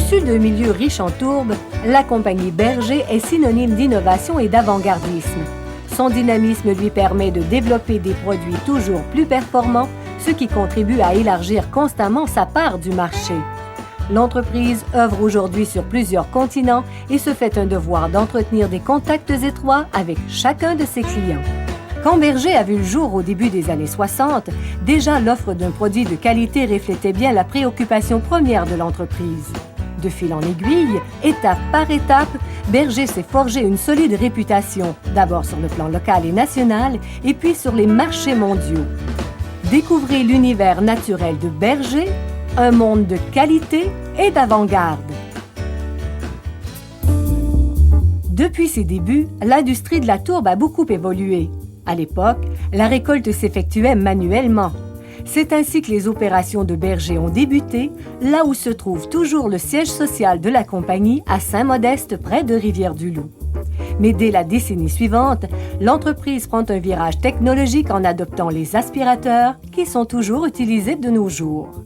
Issu d'un milieu riche en tourbes, la compagnie Berger est synonyme d'innovation et d'avant-gardisme. Son dynamisme lui permet de développer des produits toujours plus performants, ce qui contribue à élargir constamment sa part du marché. L'entreprise œuvre aujourd'hui sur plusieurs continents et se fait un devoir d'entretenir des contacts étroits avec chacun de ses clients. Quand Berger a vu le jour au début des années 60, déjà l'offre d'un produit de qualité reflétait bien la préoccupation première de l'entreprise. De fil en aiguille, étape par étape, Berger s'est forgé une solide réputation, d'abord sur le plan local et national, et puis sur les marchés mondiaux. Découvrez l'univers naturel de Berger, un monde de qualité et d'avant-garde. Depuis ses débuts, l'industrie de la tourbe a beaucoup évolué. À l'époque, la récolte s'effectuait manuellement. C'est ainsi que les opérations de Berger ont débuté, là où se trouve toujours le siège social de la compagnie à Saint-Modeste, près de Rivière-du-Loup. Mais dès la décennie suivante, l'entreprise prend un virage technologique en adoptant les aspirateurs qui sont toujours utilisés de nos jours.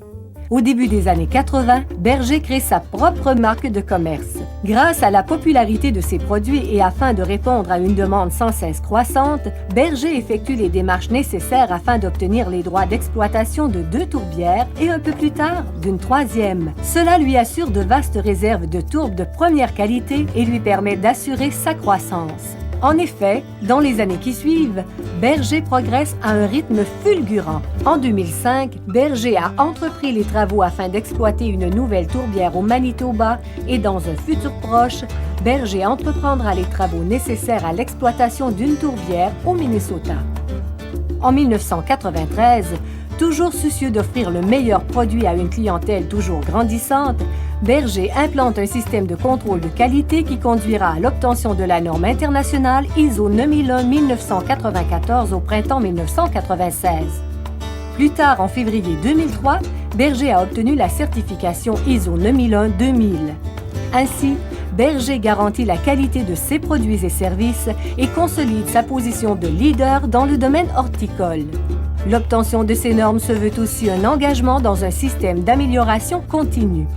Au début des années 80, Berger crée sa propre marque de commerce. Grâce à la popularité de ses produits et afin de répondre à une demande sans cesse croissante, Berger effectue les démarches nécessaires afin d'obtenir les droits d'exploitation de 2 tourbières et un peu plus tard d'une 3e. Cela lui assure de vastes réserves de tourbes de première qualité et lui permet d'assurer sa croissance. En effet, dans les années qui suivent, Berger progresse à un rythme fulgurant. En 2005, Berger a entrepris les travaux afin d'exploiter une nouvelle tourbière au Manitoba et dans un futur proche, Berger entreprendra les travaux nécessaires à l'exploitation d'une tourbière au Minnesota. En 1993, toujours soucieux d'offrir le meilleur produit à une clientèle toujours grandissante, Berger implante un système de contrôle de qualité qui conduira à l'obtention de la norme internationale ISO 9001-1994 au printemps 1996. Plus tard, en février 2003, Berger a obtenu la certification ISO 9001-2000. Ainsi, Berger garantit la qualité de ses produits et services et consolide sa position de leader dans le domaine horticole. L'obtention de ces normes se veut aussi un engagement dans un système d'amélioration continue.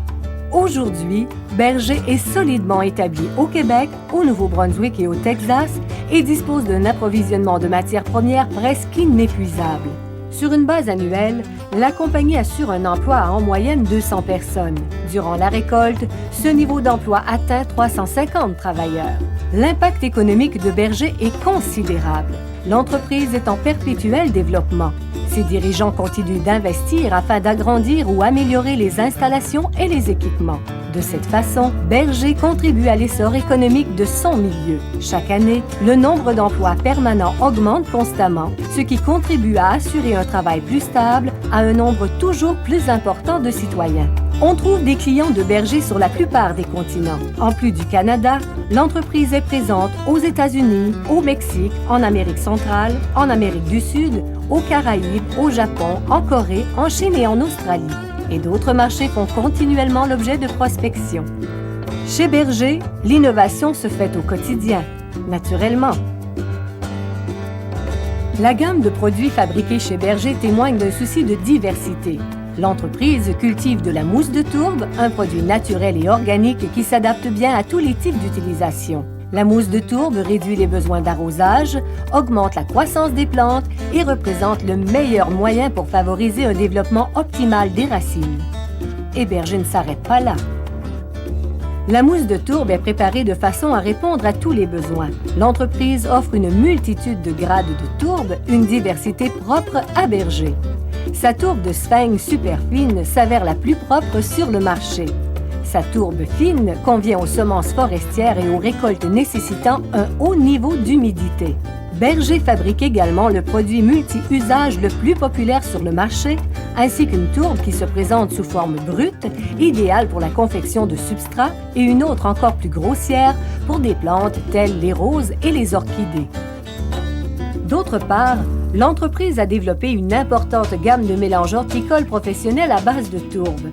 Aujourd'hui, Berger est solidement établi au Québec, au Nouveau-Brunswick et au Texas et dispose d'un approvisionnement de matières premières presque inépuisable. Sur une base annuelle, la compagnie assure un emploi à en moyenne 200 personnes. Durant la récolte, ce niveau d'emploi atteint 350 travailleurs. L'impact économique de Berger est considérable. L'entreprise est en perpétuel développement. Ses dirigeants continuent d'investir afin d'agrandir ou améliorer les installations et les équipements. De cette façon, Berger contribue à l'essor économique de son milieu. Chaque année, le nombre d'emplois permanents augmente constamment, ce qui contribue à assurer un travail plus stable à un nombre toujours plus important de citoyens. On trouve des clients de Berger sur la plupart des continents. En plus du Canada, l'entreprise est présente aux États-Unis, au Mexique, en Amérique centrale, en Amérique du Sud, aux Caraïbes, au Japon, en Corée, en Chine et en Australie. Et d'autres marchés font continuellement l'objet de prospection. Chez Berger, l'innovation se fait au quotidien, naturellement. La gamme de produits fabriqués chez Berger témoigne d'un souci de diversité. L'entreprise cultive de la mousse de tourbe, un produit naturel et organique qui s'adapte bien à tous les types d'utilisation. La mousse de tourbe réduit les besoins d'arrosage, augmente la croissance des plantes et représente le meilleur moyen pour favoriser un développement optimal des racines. Et Berger ne s'arrête pas là. La mousse de tourbe est préparée de façon à répondre à tous les besoins. L'entreprise offre une multitude de grades de tourbe, une diversité propre à Berger. Sa tourbe de sphaigne super fine s'avère la plus propre sur le marché. Sa tourbe fine convient aux semences forestières et aux récoltes nécessitant un haut niveau d'humidité. Berger fabrique également le produit multi-usage le plus populaire sur le marché, ainsi qu'une tourbe qui se présente sous forme brute, idéale pour la confection de substrats, et une autre encore plus grossière pour des plantes telles les roses et les orchidées. D'autre part, l'entreprise a développé une importante gamme de mélanges horticoles professionnels à base de tourbe.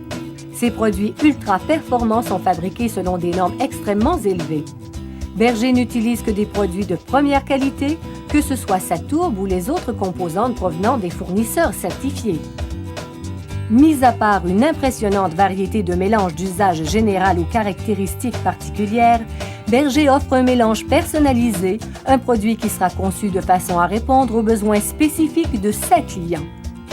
Ces produits ultra performants sont fabriqués selon des normes extrêmement élevées. Berger n'utilise que des produits de première qualité, que ce soit sa tourbe ou les autres composantes provenant des fournisseurs certifiés. Mis à part une impressionnante variété de mélanges d'usage général ou caractéristiques particulières, Berger offre un mélange personnalisé, un produit qui sera conçu de façon à répondre aux besoins spécifiques de ses clients.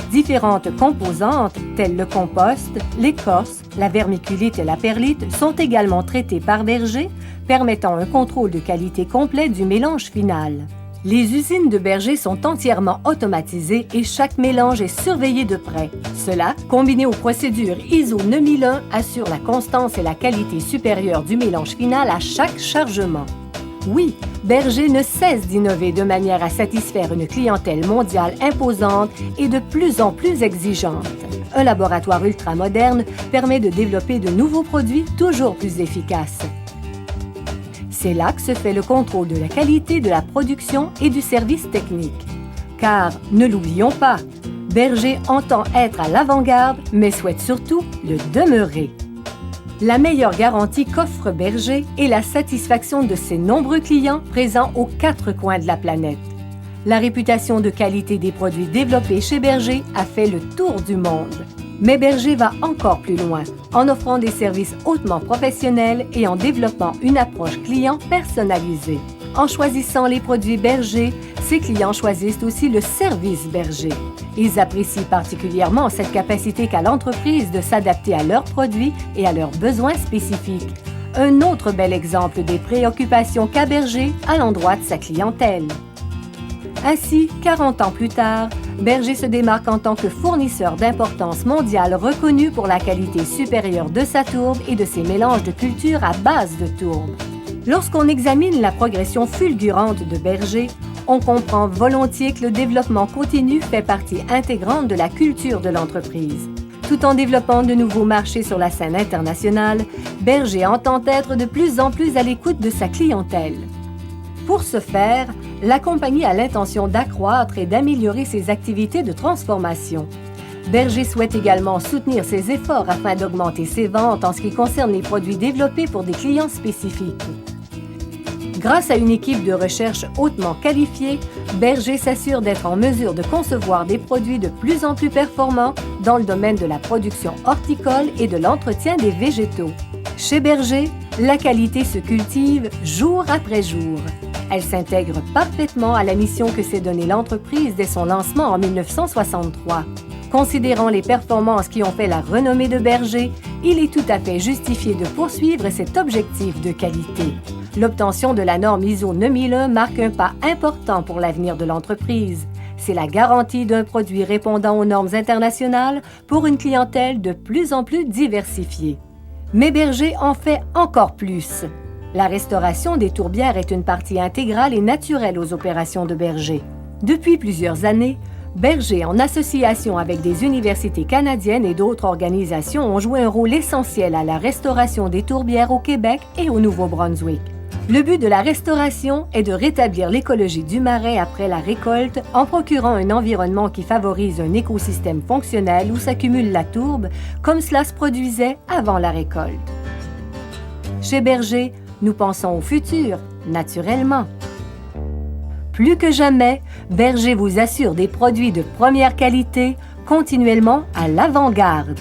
Différentes composantes, telles le compost, l'écorce, la vermiculite et la perlite, sont également traitées par Berger, permettant un contrôle de qualité complet du mélange final. Les usines de Berger sont entièrement automatisées et chaque mélange est surveillé de près. Cela, combiné aux procédures ISO 9001, assure la constance et la qualité supérieure du mélange final à chaque chargement. Oui, Berger ne cesse d'innover de manière à satisfaire une clientèle mondiale imposante et de plus en plus exigeante. Un laboratoire ultramoderne permet de développer de nouveaux produits toujours plus efficaces. C'est là que se fait le contrôle de la qualité de la production et du service technique. Car, ne l'oublions pas, Berger entend être à l'avant-garde, mais souhaite surtout le demeurer. La meilleure garantie qu'offre Berger est la satisfaction de ses nombreux clients présents aux 4 coins de la planète. La réputation de qualité des produits développés chez Berger a fait le tour du monde. Mais Berger va encore plus loin, en offrant des services hautement professionnels et en développant une approche client personnalisée. En choisissant les produits Berger, ses clients choisissent aussi le service Berger. Ils apprécient particulièrement cette capacité qu'a l'entreprise de s'adapter à leurs produits et à leurs besoins spécifiques. Un autre bel exemple des préoccupations qu'a Berger à l'endroit de sa clientèle. Ainsi, 40 ans plus tard, Berger se démarque en tant que fournisseur d'importance mondiale reconnu pour la qualité supérieure de sa tourbe et de ses mélanges de cultures à base de tourbe. Lorsqu'on examine la progression fulgurante de Berger, on comprend volontiers que le développement continu fait partie intégrante de la culture de l'entreprise. Tout en développant de nouveaux marchés sur la scène internationale, Berger entend être de plus en plus à l'écoute de sa clientèle. Pour ce faire, la compagnie a l'intention d'accroître et d'améliorer ses activités de transformation. Berger souhaite également soutenir ses efforts afin d'augmenter ses ventes en ce qui concerne les produits développés pour des clients spécifiques. Grâce à une équipe de recherche hautement qualifiée, Berger s'assure d'être en mesure de concevoir des produits de plus en plus performants dans le domaine de la production horticole et de l'entretien des végétaux. Chez Berger, la qualité se cultive jour après jour. Elle s'intègre parfaitement à la mission que s'est donnée l'entreprise dès son lancement en 1963. Considérant les performances qui ont fait la renommée de Berger, il est tout à fait justifié de poursuivre cet objectif de qualité. L'obtention de la norme ISO 9001 marque un pas important pour l'avenir de l'entreprise. C'est la garantie d'un produit répondant aux normes internationales pour une clientèle de plus en plus diversifiée. Mais Berger en fait encore plus. La restauration des tourbières est une partie intégrale et naturelle aux opérations de Berger. Depuis plusieurs années, Berger, en association avec des universités canadiennes et d'autres organisations, ont joué un rôle essentiel à la restauration des tourbières au Québec et au Nouveau-Brunswick. Le but de la restauration est de rétablir l'écologie du marais après la récolte en procurant un environnement qui favorise un écosystème fonctionnel où s'accumule la tourbe, comme cela se produisait avant la récolte. Chez Berger, nous pensons au futur, naturellement. Plus que jamais, Berger vous assure des produits de première qualité, continuellement à l'avant-garde.